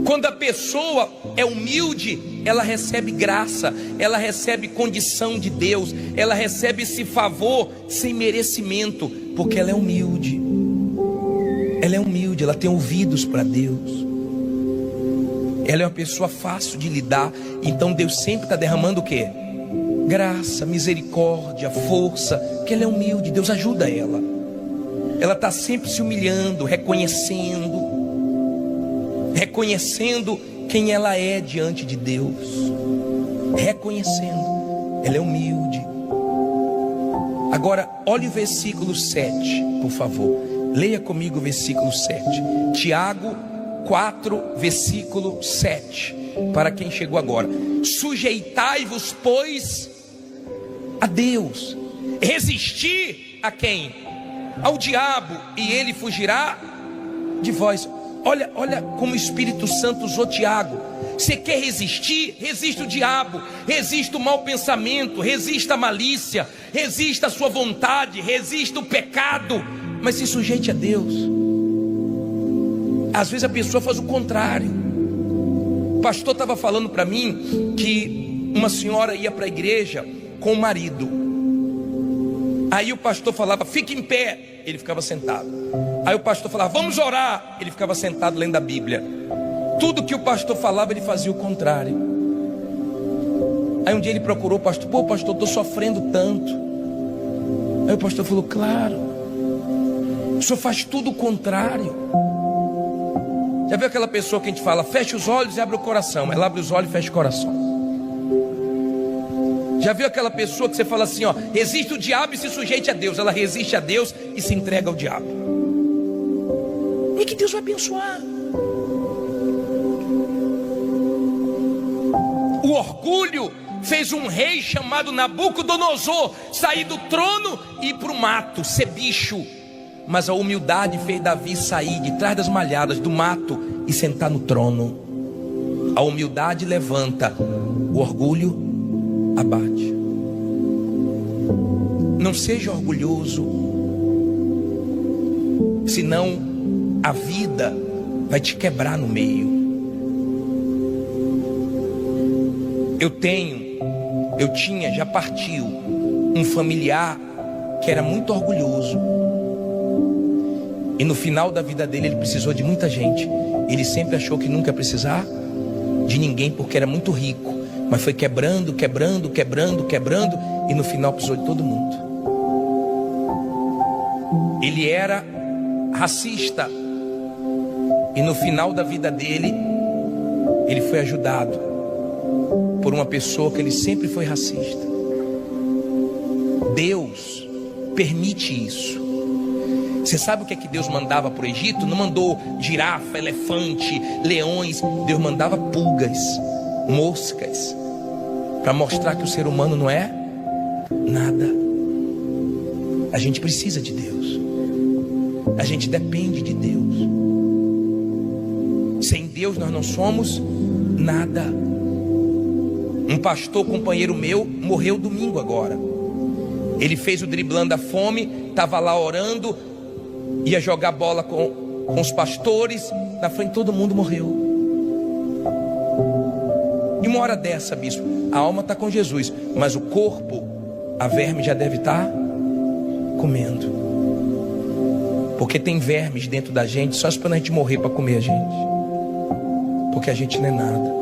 A: Quando a pessoa é humilde, ela recebe graça, ela recebe condição de Deus, ela recebe esse favor sem merecimento, porque ela é humilde. Ela é humilde, ela tem ouvidos para Deus. Ela é uma pessoa fácil de lidar. Então Deus sempre está derramando o quê? Graça, misericórdia, força, porque ela é humilde. Deus ajuda ela. Ela está sempre se humilhando, reconhecendo quem ela é diante de Deus, reconhecendo, ela é humilde. Agora, olhe o versículo 7, por favor. Leia comigo o versículo 7. Tiago 4, versículo 7. Para quem chegou agora. Sujeitai-vos, pois, a Deus. Resistir a quem? Ao diabo, e ele fugirá de vós. Olha como o Espírito Santo usou Tiago. Você quer resistir? Resista o diabo, resista o mau pensamento, resista a malícia, resista a sua vontade, resista o pecado, mas se sujeite a Deus. Às vezes a pessoa faz o contrário. O pastor estava falando para mim que uma senhora ia para a igreja com o marido. Aí o pastor falava: fique em pé. Ele ficava sentado. Aí o pastor falava: vamos orar. Ele ficava sentado lendo a Bíblia. Tudo que o pastor falava, ele fazia o contrário. Aí um dia ele procurou o pastor: pô, pastor, estou sofrendo tanto. Aí o pastor falou: claro, o senhor faz tudo o contrário. Já viu aquela pessoa que a gente fala: fecha os olhos e abre o coração? Ela abre os olhos e fecha o coração. Já viu aquela pessoa que você fala assim, ó: resiste o diabo e se sujeite a Deus? Ela resiste a Deus e se entrega ao diabo. E que Deus vai abençoar. O orgulho fez um rei chamado Nabucodonosor sair do trono e ir para o mato, ser bicho. Mas a humildade fez Davi sair de trás das malhadas do mato e sentar no trono. A humildade levanta, o orgulho abate. Não seja orgulhoso, senão a vida vai te quebrar no meio. Já partiu um familiar que era muito orgulhoso, e no final da vida dele ele precisou de muita gente. Ele sempre achou que nunca ia precisar de ninguém porque era muito rico, mas foi quebrando, e no final precisou de todo mundo. Ele era racista, e no final da vida dele ele foi ajudado por uma pessoa que ele sempre foi racista. Deus permite isso. Você sabe o que é que Deus mandava para o Egito? Não mandou girafa, elefante, leões. Deus mandava pulgas, moscas, para mostrar que o ser humano não é nada. A gente precisa de Deus. A gente depende de Deus. Sem Deus nós não somos nada. Um pastor companheiro meu morreu domingo agora. Ele fez o driblando a fome, estava lá orando, ia jogar bola com os pastores, na frente todo mundo morreu. E uma hora dessa, bispo, a alma está com Jesus, mas o corpo, a verme já deve estar comendo. Porque tem vermes dentro da gente só esperando a gente morrer para comer a gente. Porque a gente não é nada.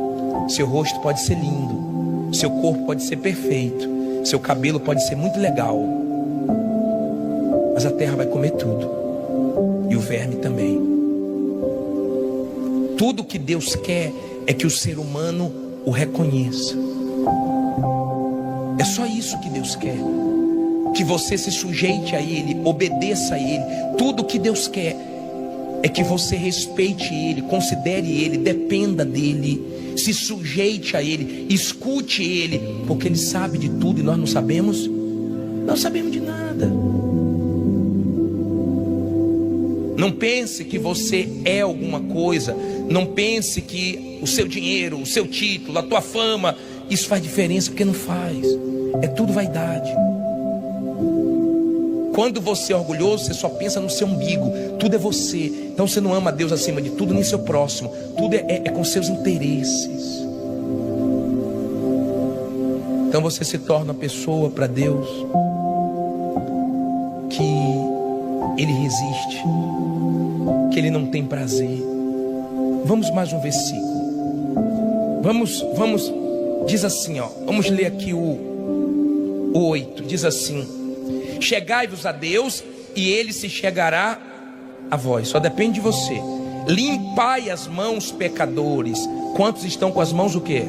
A: Seu rosto pode ser lindo, seu corpo pode ser perfeito, seu cabelo pode ser muito legal, mas a terra vai comer tudo, e o verme também. Tudo que Deus quer é que o ser humano o reconheça. É só isso que Deus quer. Que você se sujeite a Ele, obedeça a Ele. Tudo que Deus quer é que você respeite Ele, considere Ele, dependa dEle, se sujeite a Ele, escute Ele, porque Ele sabe de tudo e nós não sabemos. Não sabemos de nada. Não pense que você é alguma coisa. Não pense que o seu dinheiro, o seu título, a tua fama, isso faz diferença, porque não faz. É tudo vaidade. Quando você é orgulhoso, você só pensa no seu umbigo. Tudo é você. Então você não ama Deus acima de tudo, nem seu próximo. Tudo é com seus interesses. Então você se torna uma pessoa para Deus que Ele resiste, que Ele não tem prazer. Vamos mais um versículo. Vamos, diz assim, ó. Vamos ler aqui o 8. Diz assim: chegai-vos a Deus e Ele se chegará a vós. Só depende de você. Limpai as mãos, pecadores. Quantos estão com as mãos o quê?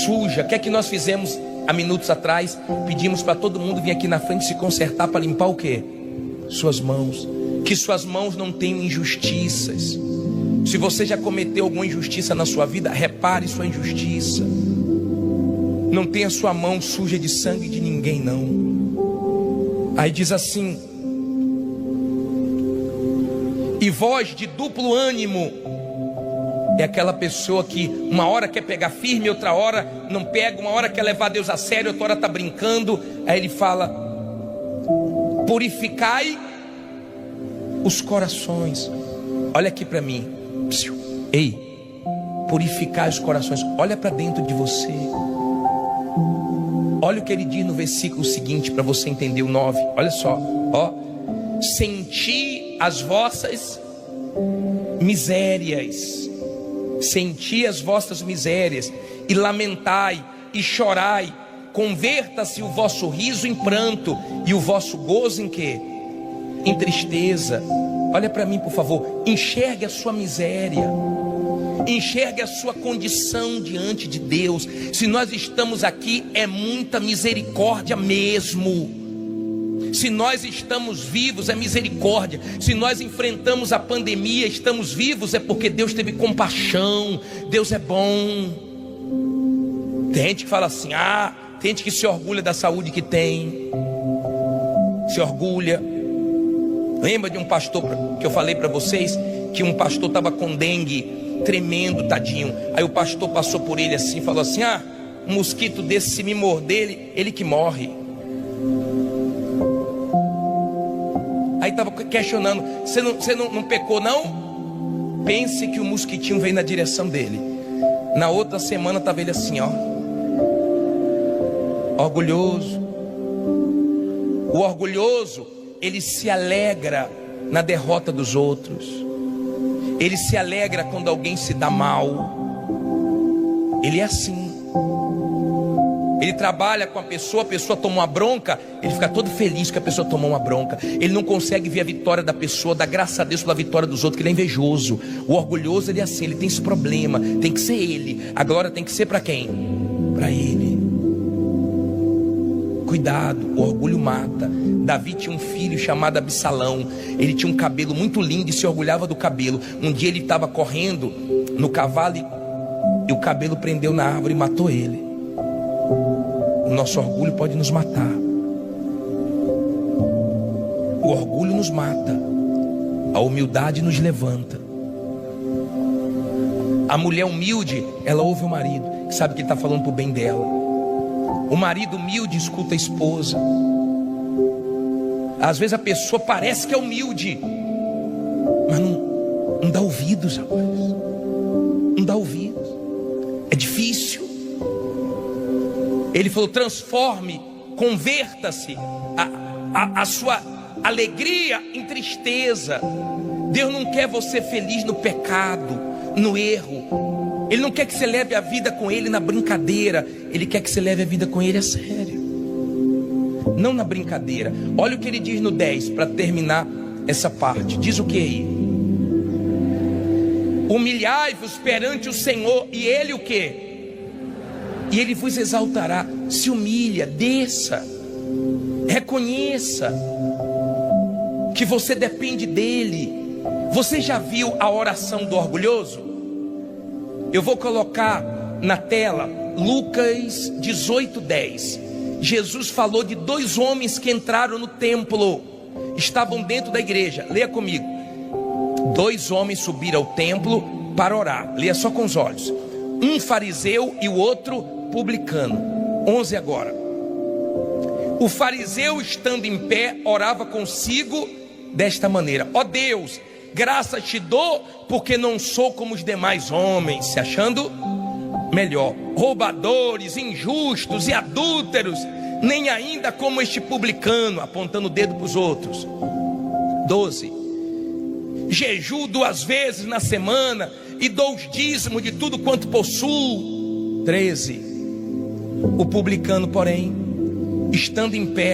A: Suja. O que é que nós fizemos há minutos atrás? Pedimos para todo mundo vir aqui na frente se consertar para limpar o quê? Suas mãos. Que suas mãos não tenham injustiças. Se você já cometeu alguma injustiça na sua vida, repare sua injustiça. Não tenha sua mão suja de sangue de ninguém, não. Aí diz assim: e voz de duplo ânimo. É aquela pessoa que uma hora quer pegar firme, outra hora não pega, uma hora quer levar Deus a sério, outra hora está brincando. Aí ele fala: purificai os corações. Olha aqui para mim. Ei, purificai os corações. Olha para dentro de você. Olha o que ele diz no versículo seguinte, para você entender o 9. Olha só, ó. Senti as vossas misérias. Senti as vossas misérias e lamentai e chorai. Converta-se o vosso riso em pranto e o vosso gozo em quê? Em tristeza. Olha para mim, por favor. Enxergue a sua miséria. Enxergue a sua condição diante de Deus. Se nós estamos aqui, é muita misericórdia mesmo. Se nós estamos vivos, é misericórdia. Se nós enfrentamos a pandemia, estamos vivos, é porque Deus teve compaixão. Deus é bom. Tem gente que fala assim: tem gente que se orgulha da saúde que tem. Se orgulha. Lembra de um pastor que eu falei para vocês? Que um pastor estava com dengue, tremendo, tadinho. Aí o pastor passou por ele assim, falou assim: um mosquito desse, se me morder, ele que morre. Aí estava questionando: você não pecou não? Pense que o mosquitinho veio na direção dele. Na outra semana estava ele assim, ó, orgulhoso. O orgulhoso, ele se alegra na derrota dos outros. Ele se alegra quando alguém se dá mal. Ele é assim. Ele trabalha com a pessoa tomou uma bronca, ele fica todo feliz que a pessoa tomou uma bronca. Ele não consegue ver a vitória da pessoa, dá graças a Deus pela vitória dos outros, que ele é invejoso. O orgulhoso, ele é assim, ele tem esse problema. Tem que ser ele. A glória tem que ser para quem? Para ele. Cuidado, o orgulho mata. Davi tinha um filho chamado Absalão. Ele tinha um cabelo muito lindo e se orgulhava do cabelo. Um dia ele estava correndo no cavalo e o cabelo prendeu na árvore e matou ele. O nosso orgulho pode nos matar. O orgulho nos mata. A humildade nos levanta. A mulher humilde, ela ouve o marido, que sabe que ele está falando para o bem dela. O marido humilde escuta a esposa. Às vezes a pessoa parece que é humilde, mas não dá ouvidos, rapaz. Não dá ouvidos. É difícil. Ele falou: transforme, converta-se a sua alegria em tristeza. Deus não quer você feliz no pecado, no erro. Ele não quer que você leve a vida com Ele na brincadeira. Ele quer que você leve a vida com Ele a sério, não na brincadeira. Olha o que ele diz no 10, para terminar essa parte. Diz o que aí? Humilhai-vos perante o Senhor, e Ele o que? e Ele vos exaltará. Se humilha, desça, reconheça que você depende dEle. Você já viu a oração do orgulhoso? Eu vou colocar na tela Lucas 18:10. Jesus falou de 2 homens que entraram no templo, estavam dentro da igreja. Leia comigo. 2 homens subiram ao templo para orar. Leia só com os olhos. Um fariseu e o outro publicano. 11 agora. O fariseu, estando em pé, orava consigo desta maneira: ó Deus, graças te dou, porque não sou como os demais homens, se achando melhor, roubadores, injustos e adúlteros, nem ainda como este publicano, apontando o dedo para os outros. 12. Jejuo 2 vezes na semana e dou os dízimos de tudo quanto possuo. 13. O publicano, porém, estando em pé,